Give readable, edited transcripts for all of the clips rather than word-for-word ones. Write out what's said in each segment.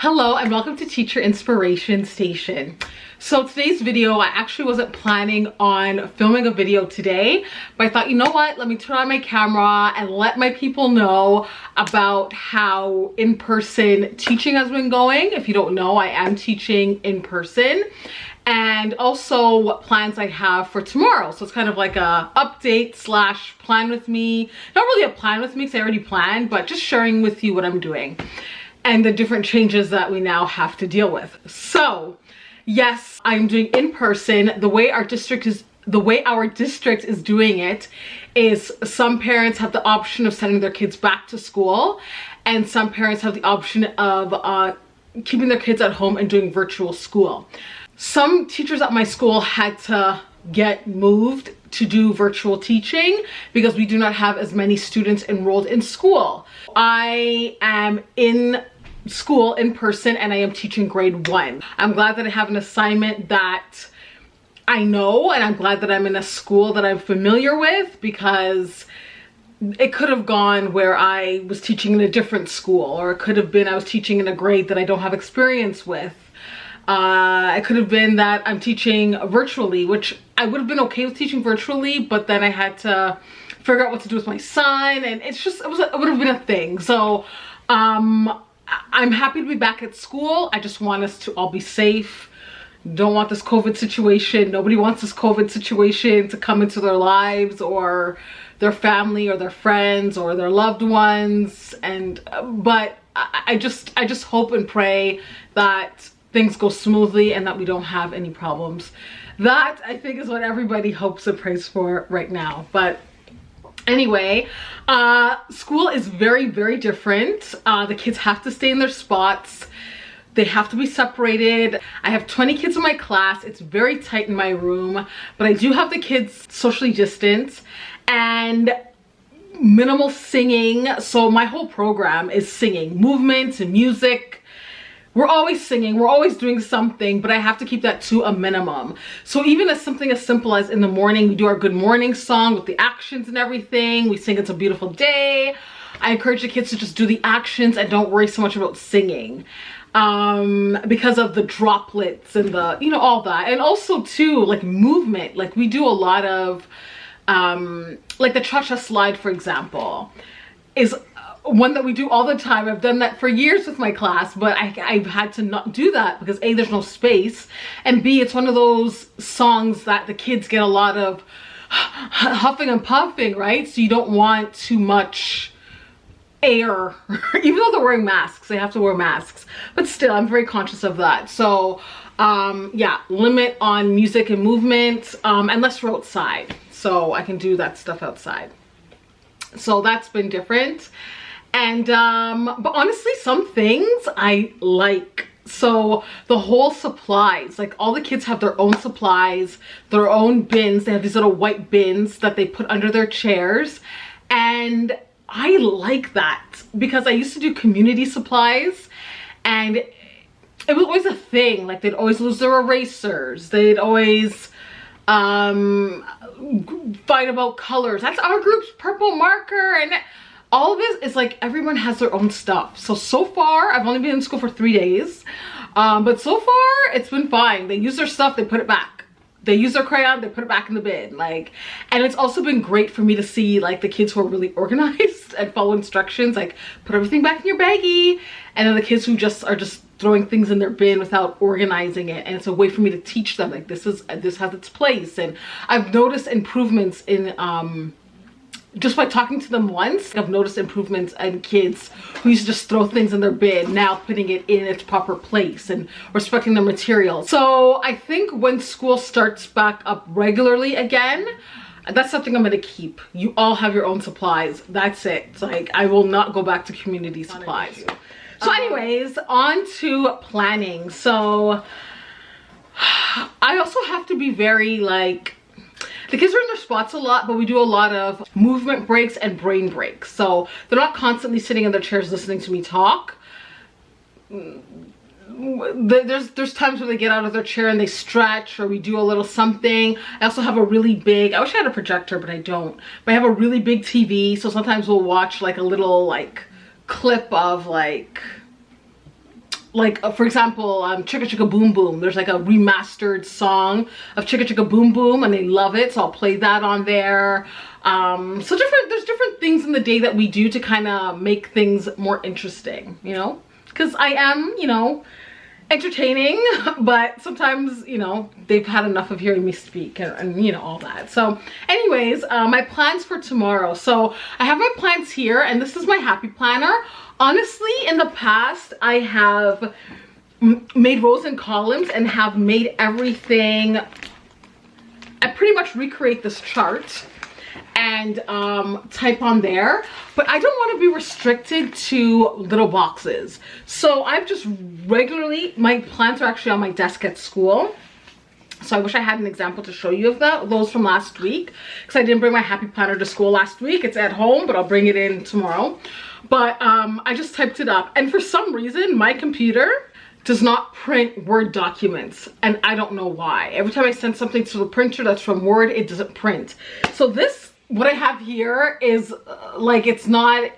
Hello and welcome to Teacher Inspiration Station. So today's video, I actually wasn't planning on filming a video today, but I thought, you know what, let me turn on my camera and let my people know about how in-person teaching has been going. If you don't know, I am teaching in person, and also what plans I have for tomorrow. So it's kind of like a update slash plan with me. Not really a plan with me because I already planned, but just sharing with you what I'm doing and the different changes that we now have to deal with. So yes, I'm doing in person. The way our district is doing it is some parents have the option of sending their kids back to school, and some parents have the option of keeping their kids at home and doing virtual school. Some teachers at my school had to get moved to do virtual teaching because we do not have as many students enrolled in school. I am in school in person and I am teaching grade 1. I'm glad that I have an assignment that I know, and I'm glad that I'm in a school that I'm familiar with, because it could have gone where I was teaching in a different school, or it could have been I was teaching in a grade that I don't have experience with. It could have been that I'm teaching virtually, which I would have been okay with teaching virtually, but then I had to figure out what to do with my son, and it would have been a thing. So I'm happy to be back at school. I just want us to all be safe. Don't want this COVID situation. Nobody wants this COVID situation to come into their lives or their family or their friends or their loved ones. But I just hope and pray that things go smoothly and that we don't have any problems. That, I think, is what everybody hopes and prays for right now. But anyway, school is very, very different. The kids have to stay in their spots. They have to be separated. I have 20 kids in my class. It's very tight in my room, but I do have the kids socially distanced and minimal singing. So my whole program is singing, movements and music. We're always singing, we're always doing something, but I have to keep that to a minimum. So even as something as simple as in the morning, we do our good morning song with the actions and everything. We sing It's a Beautiful Day. I encourage the kids to just do the actions and don't worry so much about singing, because of the droplets and the, you know, all that. And also too, like movement, like we do a lot of, like the cha-cha slide, for example, is one that we do all the time. I've done that for years with my class, but I've had to not do that because A, there's no space, and B, it's one of those songs that the kids get a lot of huffing and puffing, right? So you don't want too much air, even though they're wearing masks, they have to wear masks, but still I'm very conscious of that. So yeah, limit on music and movement, unless we're outside, so I can do that stuff outside. So that's been different. And but honestly, some things I like. So the whole supplies, like all the kids have their own supplies, their own bins. They have these little white bins that they put under their chairs, and I like that because I used to do community supplies, and it was always a thing. Like they'd always lose their erasers, they'd always fight about colors. That's our group's purple marker, and all of this is like everyone has their own stuff. So far I've only been in school for 3 days, but so far it's been fine. They use their stuff, they put it back. They use their crayon, they put it back in the bin. Like, and it's also been great for me to see like the kids who are really organized and follow instructions, like put everything back in your baggie, and then the kids who are just throwing things in their bin without organizing it. And it's a way for me to teach them like this has its place. And I've noticed improvements in just by talking to them once. I've noticed improvements in kids who used to just throw things in their bin, now putting it in its proper place and respecting their materials. So I think when school starts back up regularly again, that's something I'm gonna keep. You all have your own supplies. That's it. It's like I will not go back to community supplies. So anyways, on to planning. So I also have to be very like, the kids are in their spots a lot, but we do a lot of movement breaks and brain breaks. So they're not constantly sitting in their chairs listening to me talk. There's times where they get out of their chair and they stretch, or we do a little something. I also have a really big, I wish I had a projector, but I don't. But I have a really big TV, so sometimes we'll watch like a little like clip of like like for example, Chicka Chicka Boom Boom, there's like a remastered song of Chicka Chicka Boom Boom and they love it, so I'll play that on there. So there's different things in the day that we do to kind of make things more interesting, you know, because I am, you know, entertaining, but sometimes, you know, they've had enough of hearing me speak and you know, all that. So anyways, my plans for tomorrow. So I have my plans here, and this is my happy planner. Honestly, in the past, I have made rows and columns and have made everything, I pretty much recreate this chart and type on there, but I don't want to be restricted to little boxes. So I've just regularly, my plans are actually on my desk at school. So I wish I had an example to show you of those from last week, because I didn't bring my happy planner to school last week. It's at home, but I'll bring it in tomorrow. But I just typed it up, and for some reason my computer does not print Word documents, and I don't know why. Every time I send something to the printer that's from Word, it doesn't print. So this, what I have here is like, it's not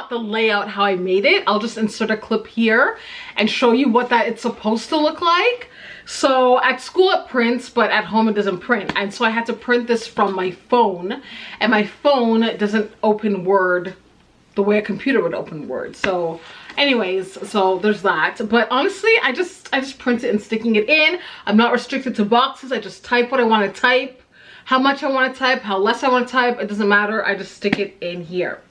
the layout how I made it. I'll just insert a clip here and show you what it's supposed to look like. So at school it prints, but at home it doesn't print. And so I had to print this from my phone, and my phone doesn't open Word the way a computer would open Word. So anyways, so there's that. But honestly, I just print it and sticking it in. I'm not restricted to boxes. I just type what I want to type, how much I want to type, how less I want to type. It doesn't matter. I just stick it in here.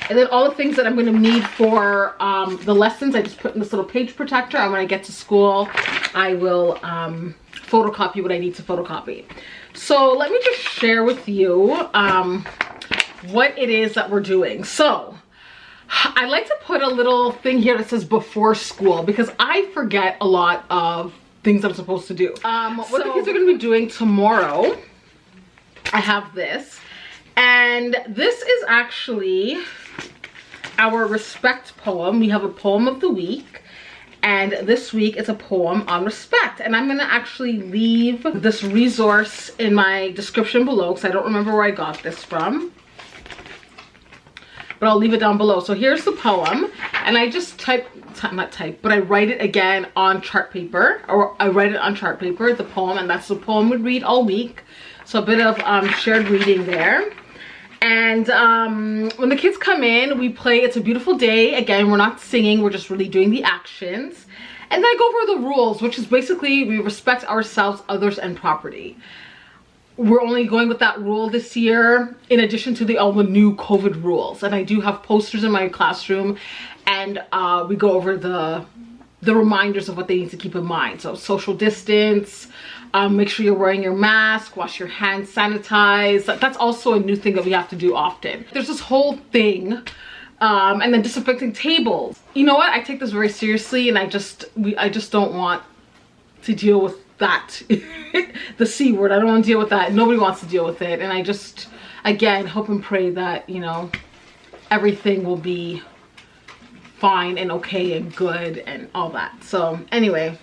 And then all the things that I'm going to need for the lessons, I just put in this little page protector. And when I get to school, I will photocopy what I need to photocopy. So let me just share with you what it is that we're doing. So I like to put a little thing here that says before school, because I forget a lot of things I'm supposed to do. What the kids are going to be doing tomorrow, I have this, and this is actually our respect poem. We have a poem of the week, and this week it's a poem on respect, and I'm going to actually leave this resource in my description below, because I don't remember where I got this from, but I'll leave it down below. So here's the poem, and I just but I write it again on chart paper, or I write it on chart paper, the poem, and that's the poem we read all week. So a bit of shared reading there. And when the kids come in, we play It's a Beautiful Day. Again, we're not singing, we're just really doing the actions. And then I go over the rules, which is basically we respect ourselves, others, and property. We're only going with that rule this year, in addition to all the new COVID rules. And I do have posters in my classroom, and we go over the reminders of what they need to keep in mind. So social distance, make sure you're wearing your mask, wash your hands, sanitize. That's also a new thing that we have to do often. There's this whole thing, and then disinfecting tables. You know what? I take this very seriously, and I just don't want to deal with that. The C word, I don't want to deal with that. Nobody wants to deal with it. And I just, again, hope and pray that, you know, everything will be fine and okay and good and all that. So anyway,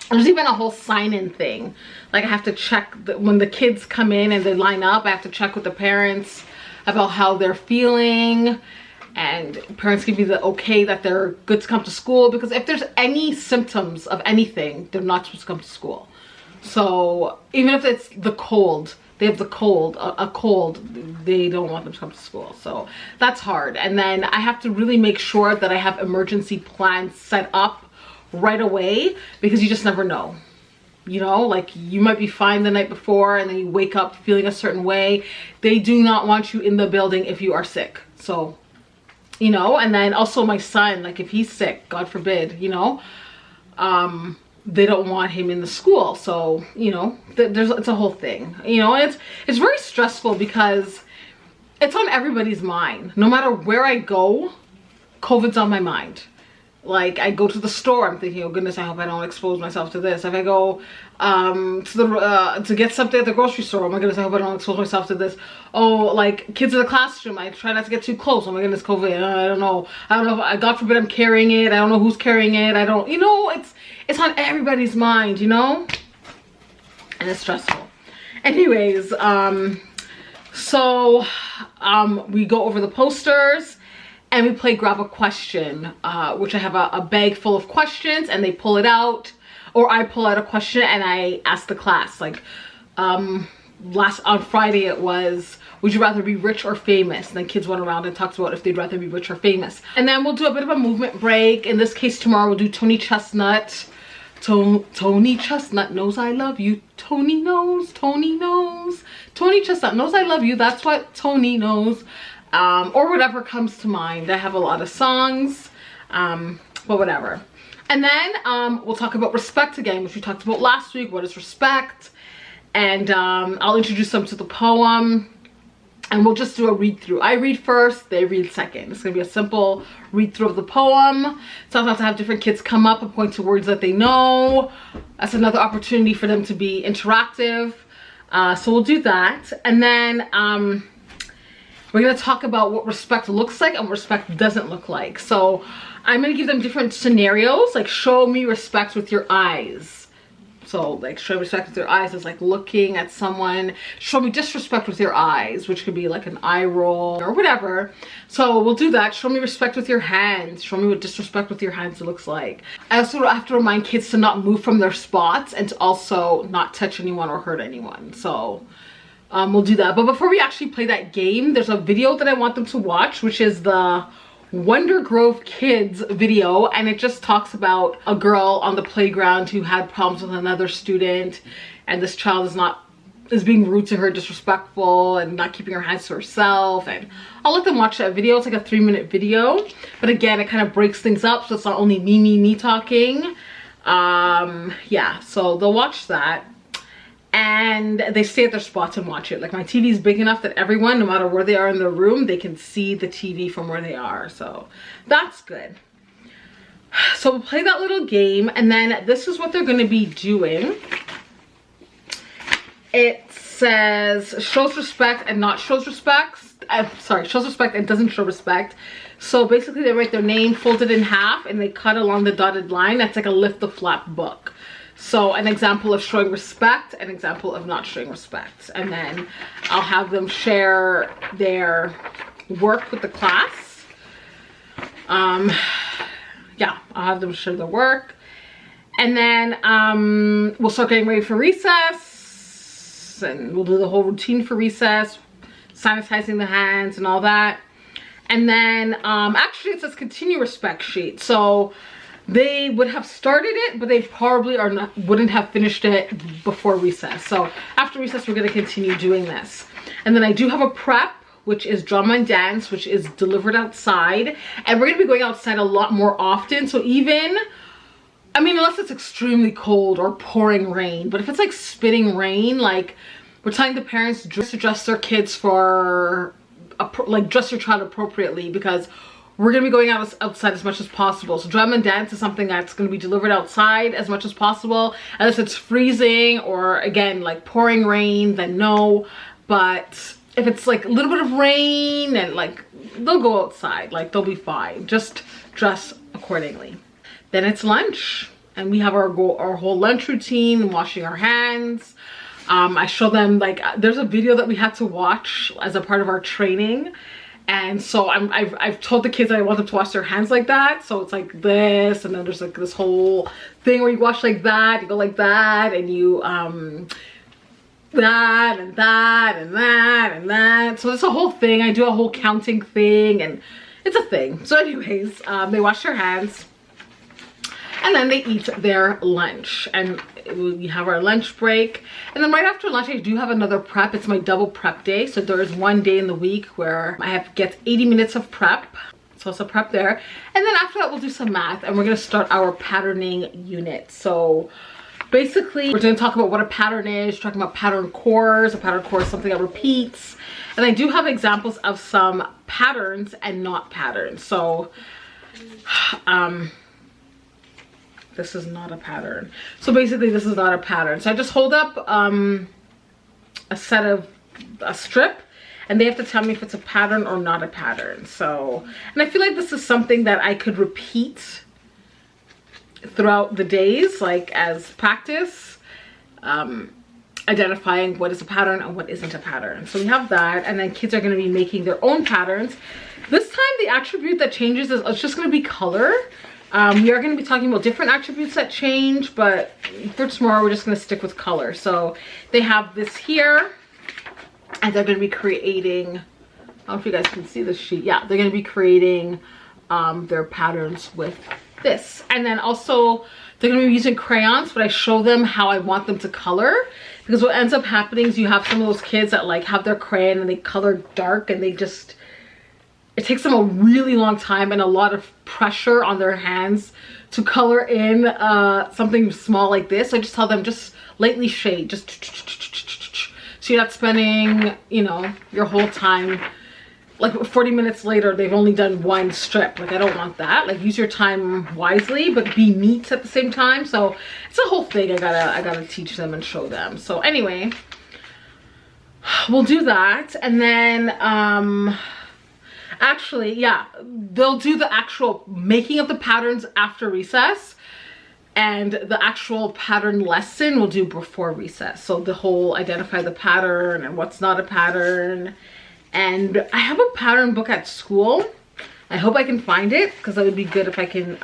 there's even a whole sign-in thing. Like I have to check when the kids come in and they line up, I have to check with the parents about how they're feeling, and parents give me the okay that they're good to come to school, because if there's any symptoms of anything, they're not supposed to come to school. So even if it's the cold, they have the cold, a cold, they don't want them to come to school. So that's hard. And then I have to really make sure that I have emergency plans set up right away, because you just never know. You know, like you might be fine the night before and then you wake up feeling a certain way. They do not want you in the building if you are sick. So, you know, and then also my son, like if he's sick, God forbid, you know, they don't want him in the school. So, you know, it's a whole thing, you know, and it's very stressful because it's on everybody's mind. No matter where I go, COVID's on my mind. Like I go to the store, I'm thinking, oh goodness, I hope I don't expose myself to this. If I go to get something at the grocery store, oh my goodness, I hope I don't expose myself to this. Oh, like kids in the classroom, I try not to get too close. Oh my goodness, COVID, I don't know if God forbid I'm carrying it. I don't know who's carrying it. I don't, you know, it's on everybody's mind, you know, and it's stressful. Anyways, so we go over the posters. and we play grab a question, which I have a bag full of questions and they pull it out, or I pull out a question and I ask the class. Like on Friday it was, would you rather be rich or famous? And then kids went around and talked about if they'd rather be rich or famous. And then we'll do a bit of a movement break. In this case tomorrow we'll do Tony Chestnut. Tony Chestnut knows I love you. Tony knows, Tony knows. Tony Chestnut knows I love you. That's what Tony knows. Or whatever comes to mind. I have a lot of songs, but whatever. And then we'll talk about respect again, which we talked about last week. What is respect? And I'll introduce them to the poem. And we'll just do a read through. I read first, they read second. It's gonna be a simple read through of the poem. Sometimes I have different kids come up and point to words that they know. That's another opportunity for them to be interactive. So we'll do that. And then we're gonna talk about what respect looks like and what respect doesn't look like. So I'm gonna give them different scenarios, like show me respect with your eyes. So like show respect with your eyes is like looking at someone. Show me disrespect with your eyes, which could be like an eye roll or whatever. So we'll do that. Show me respect with your hands. Show me what disrespect with your hands looks like. I also have to remind kids to not move from their spots and to also not touch anyone or hurt anyone. So we'll do that. But before we actually play that game, there's a video that I want them to watch, which is the Wonder Grove Kids video, and it just talks about a girl on the playground who had problems with another student, and this child is being rude to her, disrespectful, and not keeping her hands to herself. And I'll let them watch that video. It's like a 3-minute video, but again, it kind of breaks things up, so it's not only me talking. Yeah, so they'll watch that and they stay at their spots and watch it. Like my TV is big enough that everyone, no matter where they are in the room, they can see the TV from where they are. So that's good. So we'll play that little game, and then this is what they're going to be doing. It says shows respect and not shows respect. Shows respect and doesn't show respect. So basically they write their name folded in half and they cut along the dotted line. That's like a lift the flap book. So an example of showing respect, an example of not showing respect. And then I'll have them share their work with the class. Yeah, I'll have them share their work. And then we'll start getting ready for recess. And we'll do the whole routine for recess. Sanitizing the hands and all that. And then actually it says continue respect sheet. So they would have started it, but they probably wouldn't have finished it before recess. So after recess, we're going to continue doing this. And then I do have a prep, which is drama and dance, which is delivered outside. And we're going to be going outside a lot more often. So even, I mean, unless it's extremely cold or pouring rain, but if it's like spitting rain, like we're telling the parents to dress their kids for, like dress your child appropriately, because we're going to be going outside as much as possible. So drum and dance is something that's going to be delivered outside as much as possible. Unless it's freezing or, again, like pouring rain, then no. But if it's like a little bit of rain and like, they'll go outside. Like, they'll be fine. Just dress accordingly. Then it's lunch. And we have our whole lunch routine, washing our hands. I show them, like, there's a video that we had to watch as a part of our training. And so I've told the kids that I want them to wash their hands like that. So it's like this, and then there's like this whole thing where you wash like that, you go like that, and you that and that and that and that. So it's a whole thing. I do a whole counting thing, and it's a thing. So anyways, they wash their hands and then they eat their lunch, and we have our lunch break. And then right after lunch, I do have another prep. It's my double prep day. So there is one day in the week where I have to get 80 minutes of prep. So it's a prep there. And then after that, we'll do some math, and we're going to start our patterning unit. So basically, we're going to talk about what a pattern is, talking about pattern cores. A pattern core is something that repeats. And I do have examples of some patterns and not patterns. So, this is not a pattern. So basically this is not a pattern. So I just hold up a strip, and they have to tell me if it's a pattern or not a pattern. So, and I feel like this is something that I could repeat throughout the days, like as practice, identifying what is a pattern and what isn't a pattern. So we have that, and then kids are going to be making their own patterns. This time the attribute that changes is it's just going to be color. We are going to be talking about different attributes that change, but for tomorrow we're just going to stick with color. So they have this here, and they're going to be creating, I don't know if you guys can see this sheet. Yeah, they're going to be creating their patterns with this. And then also they're going to be using crayons, but I show them how I want them to color, because what ends up happening is you have some of those kids that like have their crayon and they color dark, and they just, it takes them a really long time and a lot of pressure on their hands to color in something small like this. So I just tell them just lightly shade, just so you're not spending, you know, your whole time, like 40 minutes later they've only done one strip. Like I don't want that. Like use your time wisely, but be neat at the same time. So it's a whole thing I gotta teach them and show them. So anyway, we'll do that. And then actually, yeah, they'll do the actual making of the patterns after recess, and the actual pattern lesson we'll do before recess. So the whole identify the pattern and what's not a pattern. And I have a pattern book at school. I hope I can find it, because that would be good if I can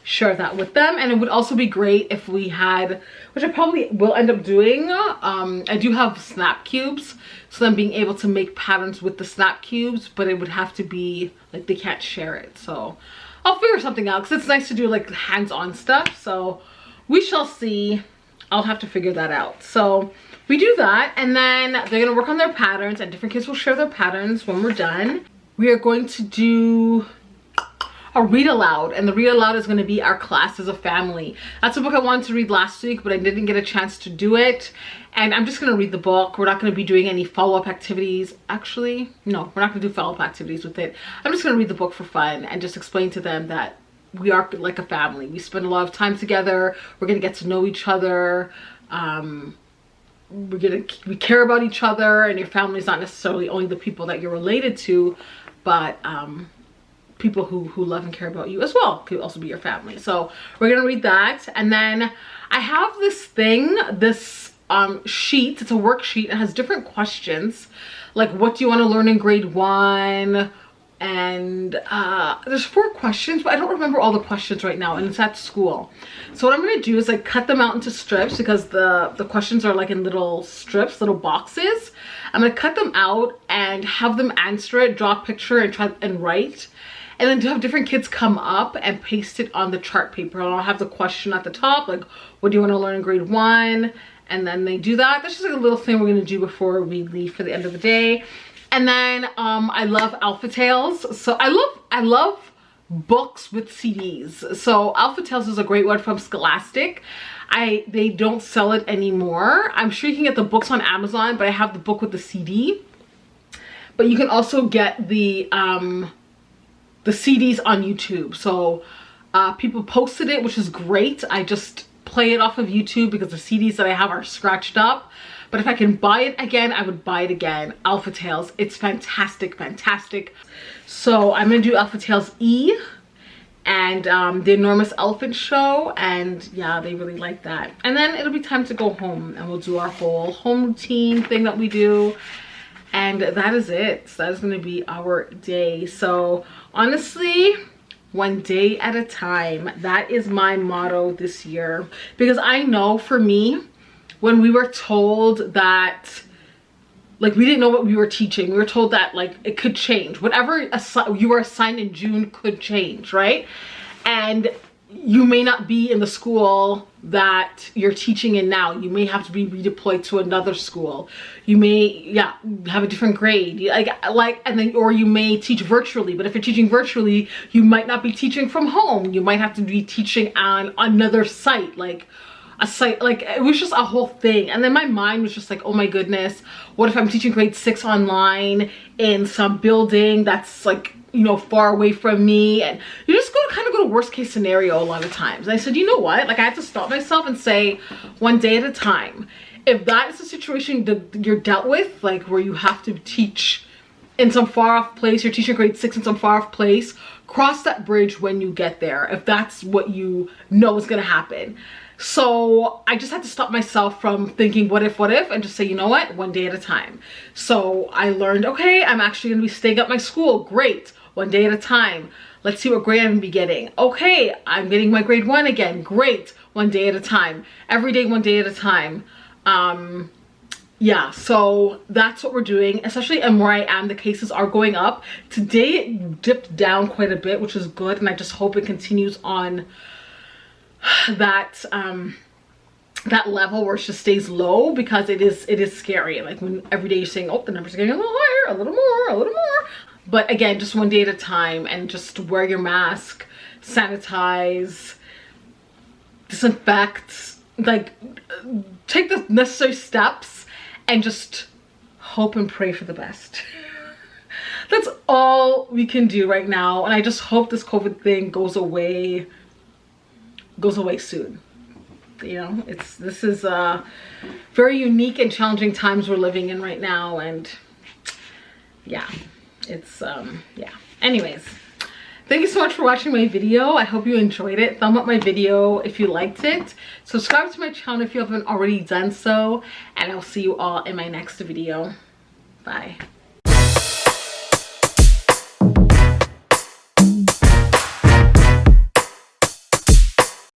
share that with them. And it would also be great if we had, which I probably will end up doing, I do have snap cubes, so then being able to make patterns with the snap cubes, but it would have to be like they can't share it. So I'll figure something out, because it's nice to do like hands-on stuff. So we shall see. I'll have to figure that out. So we do that, and then they're gonna work on their patterns, and different kids will share their patterns when we're done. We are going to do a read aloud, and the read aloud is going to be our class as a family. That's a book I wanted to read last week, but I didn't get a chance to do it, and I'm just going to read the book. We're not going to be doing any follow-up activities. Actually, no, we're not going to do follow-up activities with it. I'm just going to read the book for fun and just explain to them that we are like a family. We spend a lot of time together. We're going to get to know each other. We care about each other, and your family is not necessarily only the people that you're related to, but people who love and care about you as well could also be your family. So we're gonna read that, and then I have this thing, this sheet. It's a worksheet. It has different questions, like what do you want to learn in grade 1, and there's 4 questions, but I don't remember all the questions right now, and it's at school. So what I'm going to do is like cut them out into strips, because the questions are like in little strips, little boxes. I'm going to cut them out and have them answer it, draw a picture, and try and write, and then to have different kids come up and paste it on the chart paper. And I'll have the question at the top, like what do you want to learn in grade 1, and then they do that. That's just like a little thing we're going to do before we leave for the end of the day. And then I love Alpha Tales. So I love books with CDs. So Alpha Tales is a great one from Scholastic. They don't sell it anymore. I'm sure you can get the books on Amazon, but I have the book with the CD. But you can also get the CDs on YouTube. So people posted it, which is great. I just play it off of YouTube because the CDs that I have are scratched up. But if I can buy it again, I would buy it again. Alpha Tales, it's fantastic, fantastic. So I'm gonna do Alpha Tales E and The Enormous Elephant Show, and yeah, they really like that. And then it'll be time to go home, and we'll do our whole home routine thing that we do. And that is it. So that is gonna be our day. So honestly, one day at a time. That is my motto this year. Because I know for me, when we were told that, like, we didn't know what we were teaching. We were told that, like, it could change. Whatever you were assigned in June could change, right? And you may not be in the school that you're teaching in now. You may have to be redeployed to another school. You may, yeah, have a different grade. And then, or you may teach virtually. But if you're teaching virtually, you might not be teaching from home. You might have to be teaching on another site, like a site, like it was just a whole thing. And then my mind was just like, oh my goodness, what if I'm teaching grade 6 online in some building that's like, you know, far away from me? And you just kind of go to worst case scenario a lot of times. And I said, you know what, like I had to stop myself and say, one day at a time. If that is the situation that you're dealt with, like where you have to teach in some far off place, you're teaching grade 6 in some far off place, cross that bridge when you get there, if that's what you know is going to happen. So I just had to stop myself from thinking what if, and just say, you know what, one day at a time. So I learned, okay, I'm actually gonna be staying at my school. Great, one day at a time. Let's see what grade I'm gonna be getting. Okay, I'm getting my grade 1 again. Great, one day at a time. Every day, one day at a time. Yeah, so that's what we're doing, especially and where I am, the cases are going up. Today it dipped down quite a bit, which is good, and I just hope it continues on that that level where it just stays low, because it is scary. Like when every day you're saying, oh, the numbers are getting a little higher, a little more, a little more. But again, just one day at a time, and just wear your mask, sanitize, disinfect, like take the necessary steps, and just hope and pray for the best. That's all we can do right now, and I just hope this COVID thing goes away soon. You know, this is very unique and challenging times we're living in right now, and yeah, it's yeah. Anyways, thank you so much for watching my video. I hope you enjoyed it. Thumb up my video if you liked it. Subscribe to my channel if you haven't already done so, and I'll see you all in my next video. Bye.